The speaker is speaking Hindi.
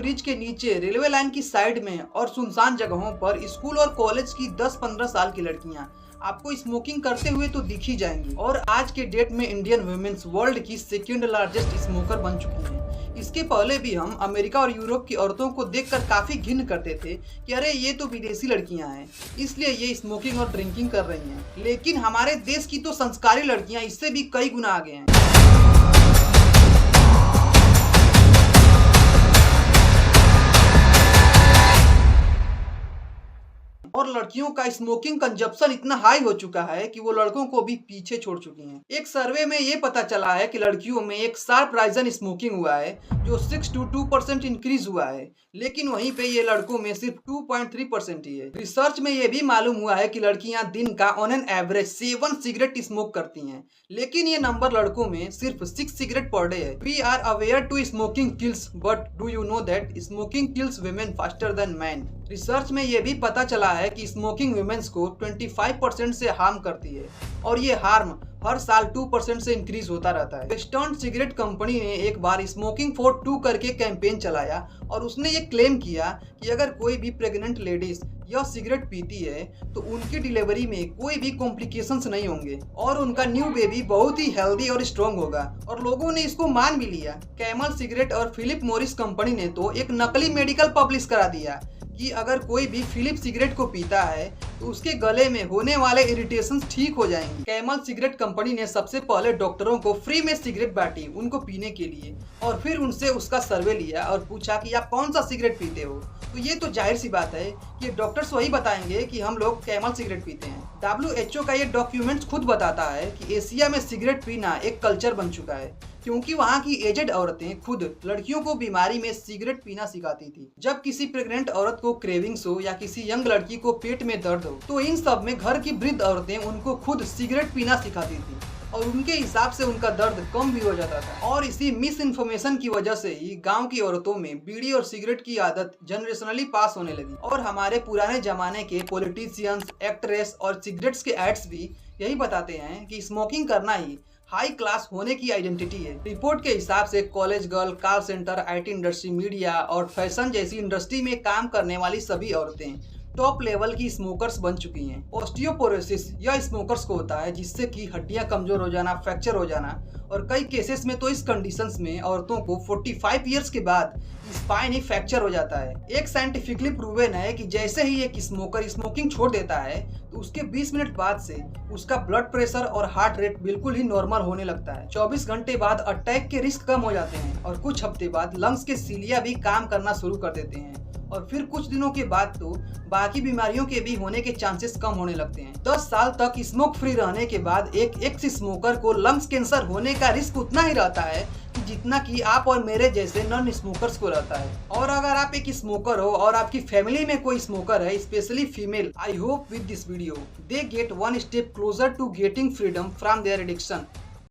ब्रिज के नीचे, रेलवे लाइन की साइड में और सुनसान जगहों पर स्कूल और कॉलेज की 10-15 साल की लड़कियां आपको स्मोकिंग करते हुए तो दिख ही जाएंगी। और आज के डेट में इंडियन वुमेन्स वर्ल्ड की सेकंड लार्जेस्ट स्मोकर बन चुकी हैं। इसके पहले भी हम अमेरिका और यूरोप की औरतों को देखकर काफी घिन करते थे कि अरे ये तो विदेशी लड़कियां हैं, इसलिए ये स्मोकिंग और ड्रिंकिंग कर रही हैं। लेकिन हमारे देश की तो संस्कारी लड़कियां इससे भी कई गुना आगे हैं। और लड़कियों का स्मोकिंग कंजप्शन इतना हाई हो चुका है कि वो लड़कों को भी पीछे छोड़ चुकी हैं। एक सर्वे में ये पता चला है कि लड़कियों में एक शार्प राइज इन स्मोकिंग हुआ है जो 6 to 2% इंक्रीज हुआ है, लेकिन वहीं पे ये लड़कों में सिर्फ 2.3% ही है। रिसर्च में ये भी मालूम हुआ है कि लड़कियां दिन का on an average 7 cigarette smoke करती हैं, लेकिन ये नंबर लड़कों में सिर्फ 6 सिगरेट पर डे है। We are aware to smoking kills, but do you know that smoking kills women faster than man. Research में ये भी पता चला है कि स्मोकिंग वुमेन्स को 25% से हार्म करती है और ये हार्म हर साल 2% से इंक्रीज होता रहता है। वेस्टर्न सिगरेट कंपनी ने एक बार स्मोकिंग फॉर 2 करके कैंपेन चलाया और उसने ये क्लेम किया कि अगर कोई भी प्रेग्नेंट लेडीज यह सिगरेट पीती है तो उनकी डिलीवरी में कोई भी कॉम्प्लिकेशंस नहीं होंगे और उनका न्यू बेबी बहुत ही हेल्दी और स्ट्रॉन्ग होगा। और लोगों ने इसको मान भी लिया। कैमल सिगरेट और फिलिप मॉरिस कंपनी ने तो एक नकली मेडिकल पब्लिश करा दिया कि अगर कोई भी फिलिप सिगरेट को पीता है तो उसके गले में होने वाले इरिटेशन ठीक हो जाएंगे। कैमल सिगरेट कंपनी ने सबसे पहले डॉक्टरों को फ्री में सिगरेट बांटी उनको पीने के लिए, और फिर उनसे उसका सर्वे लिया और पूछा कि आप कौन सा सिगरेट पीते हो। तो ये तो जाहिर सी बात है कि डॉक्टर्स वही बताएंगे कि हम लोग कैमल सिगरेट पीते हैं। WHO का ये डॉक्यूमेंट खुद बताता है कि एशिया में सिगरेट पीना एक कल्चर बन चुका है, क्योंकि वहाँ की एजेड औरतें खुद लड़कियों को बीमारी में सिगरेट पीना सिखाती थी। जब किसी प्रेग्नेंट औरत को क्रेविंग्स हो या किसी यंग लड़की को पेट में दर्द हो तो इन सब में घर की वृद्ध औरतें उनको खुद सिगरेट पीना सिखाती थी और उनके हिसाब से उनका दर्द कम भी हो जाता था। और इसी मिस इन्फॉर्मेशन की वजह से ही गांव की औरतों में बीड़ी और सिगरेट की आदत जनरेशनली पास होने लगी। और हमारे पुराने जमाने के पॉलिटिशियंस, एक्ट्रेस और सिगरेट्स के एड्स भी यही बताते हैं कि स्मोकिंग करना ही हाई क्लास होने की आइडेंटिटी है। रिपोर्ट के हिसाब से college girl, call centre, IT industry, media और फैशन जैसी इंडस्ट्री में काम करने वाली सभी औरतें टॉप लेवल की स्मोकर्स बन चुकी हैं। ऑस्टियोपोरोसिस यह स्मोकर्स को होता है जिससे कि हड्डियां कमजोर हो जाना, फ्रैक्चर हो जाना, और कई केसेस में तो इस कंडीशंस में औरतों को 45 इयर्स के बाद स्पाइन ही फ्रैक्चर हो जाता है। एक साइंटिफिकली प्रूवन है कि जैसे ही एक स्मोकर स्मोकिंग छोड़ देता है तो उसके 20 मिनट बाद से उसका ब्लड प्रेशर और हार्ट रेट बिल्कुल ही नॉर्मल होने लगता है। 24 घंटे बाद अटैक के रिस्क कम हो जाते हैं और कुछ हफ्ते बाद लंग्स के सीलिया भी काम करना शुरू कर देते हैं, और फिर कुछ दिनों के बाद तो बाकी बीमारियों के भी होने के चांसेस कम होने लगते हैं। 10 साल तक स्मोक फ्री रहने के बाद एक एक्स स्मोकर को लंग्स कैंसर होने का रिस्क उतना ही रहता है कि जितना कि आप और मेरे जैसे नॉन स्मोकर्स को रहता है। और अगर आप एक स्मोकर हो और आपकी फैमिली में कोई स्मोकर है, specially female, I hope with this video they get 1 step closer to getting freedom from their addiction.